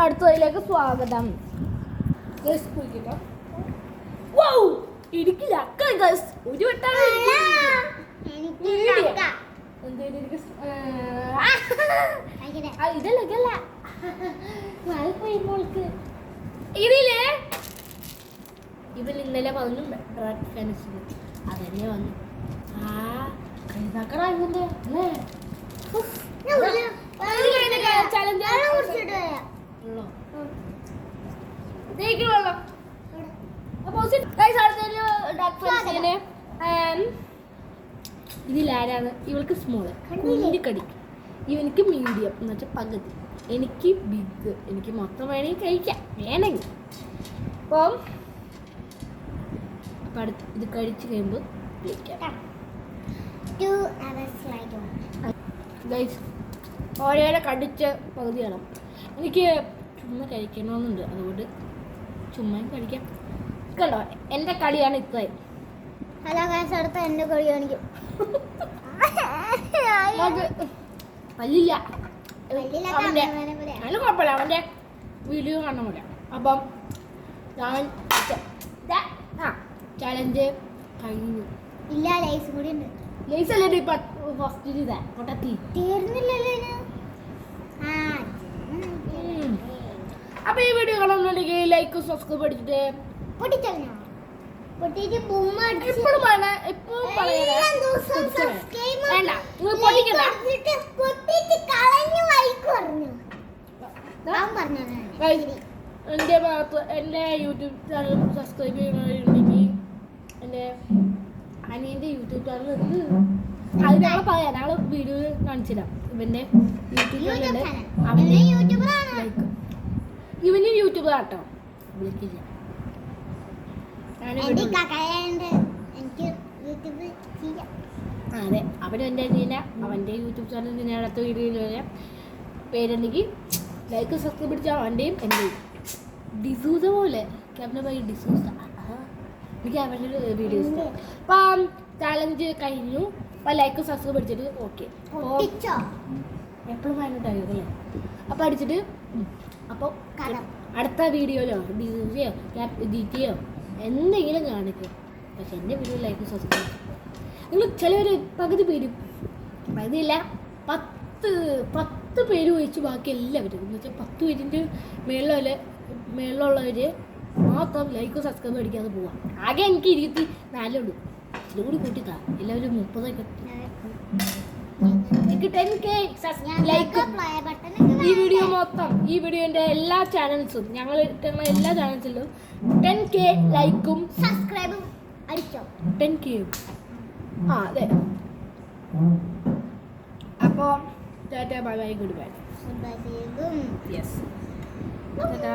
അടുത്തതിലേക്ക് സ്വാഗതം. ഇടുക്കില്ല ഒരു വട്ടാണ് ഇതല്ല ഇതില് ഇവൻ ഇന്നലെ വന്നു അതന്നെ വന്നു. കൈതാക്കറായില്ലേ ഇതിലാരാണ്? ഇവൾക്ക് സ്മോള് കുഞ്ഞിക്കടി, ഇവനിക്ക് മീഡിയം എന്ന് വെച്ചാൽ പകുതി, എനിക്ക് ബിഗ്, എനിക്ക് മൊത്തം വേണമെങ്കിൽ കഴിക്കാം വേണമെങ്കിൽ. അപ്പം ഇത് കഴിച്ച് കഴിയുമ്പോൾ ഓരോരോ കടിച്ച് പകുതിയാണ്. എനിക്ക് ചുമ്മാ കഴിക്കണമെന്നുണ്ട്, അതുകൊണ്ട് ചുമ്മാ കഴിക്കാം. കണ്ടോ എൻ്റെ കളിയാണ് ഇത്രയും. അടുത്ത എൻ്റെ കളി കാണിക്കും. പല്ലില്ല, അതിന് കുഴപ്പമില്ല, അവൻ്റെ വീഡിയോ കാണാൻ പോലെ. അപ്പം ഞാൻ ചലഞ്ച് കഴിഞ്ഞു. ഇല്ല, ലൈസ് കൂടി ഉണ്ട്. ലൈസ് അല്ലേ ഫസ്റ്റ് ഇതാ കൊട്ടത്തി തീർന്നില്ലല്ലോ. അപ്പൊ ഈ വീഡിയോ കാണുന്നുണ്ടെങ്കിൽ ലൈക്ക് സബ്സ്ക്രൈബ് അടിച്ചിട്ട് എന്റെ ഭാഗത്ത് എന്റെ യൂട്യൂബ് ചാനൽ സബ്സ്ക്രൈബ് ചെയ്യുന്നവരുണ്ടെങ്കിൽ എന്റെ അനിയന്റെ യൂട്യൂബ് ചാനൽ ഉണ്ട്. അത് ഞങ്ങൾ പറയാം, ഞങ്ങൾ വീഡിയോ കാണിച്ചിടാം. ഇവന്റെ യൂട്യൂബ് ചാനലുണ്ട്, അവന്റെ ലൈക്ക് ഇവന് യൂട്യൂബർ ആട്ടോ, വിളിക്കില്ല. അതെ, അവൻ എൻ്റെ അനിയന, അവൻ്റെ യൂട്യൂബ് ചാനൽ ഞാൻ അടുത്ത വീഡിയോയിൽ വരാം. പേരുണ്ടെങ്കിൽ ലൈക്ക് സബ്സ്ക്രൈബ് അടിച്ചാൽ അവൻ്റെയും എൻ്റെയും. ഡിസൂസ പോലെ ക്യാപ്റ്റൻ ബൈ ഡിസൂസ, എനിക്ക് അവൻ്റെ വീഡിയോസ്. അപ്പം ചാലഞ്ച് കഴിഞ്ഞു. അപ്പം ലൈക്ക് സബ്സ്ക്രൈബ് അടിച്ചിട്ട് ഓക്കെ എപ്പോഴും വന്നിട്ടായോ അല്ലേ? അപ്പം അടിച്ചിട്ട് അപ്പോൾ അടുത്ത വീഡിയോയിലോ ഡിസൂസയോ ജിറ്റിയോ എന്തെങ്കിലും കാണിക്കും. പക്ഷെ എൻ്റെ വീഡിയോ ലൈക്ക് സബ്സ്ക്രൈബ്. നിങ്ങൾ ചിലവർ പകുതിയില്ല 10 പേര് ഒഴിച്ച് ബാക്കി എല്ലാവരും എന്ന് വെച്ചാൽ 10 പേരിൻ്റെ മേളിലുള്ളവർ മാത്രം ലൈക്ക് സബ്സ്ക്രൈബ് അടിക്കാതെ പോവാം. ആകെ എനിക്ക് 24 ഉള്ളൂ, ഇത് കൂടി കൂട്ടിത്താ എല്ലാവരും 30 ലൈക്ക്. ഈ വീഡിയോ മൊത്തം, ഈ വീഡിയോൻ്റെ എല്ലാ ചാനൽസും, ഞങ്ങൾ ഇട്ടുള്ള എല്ലാ ചാനൽസിലും 10K ലൈക്കും സബ്സ്ക്രൈബും അടിച്ചോ. 10K അതെ. അപ്പോൾ Tata bye bye good bye. Yes. Tata.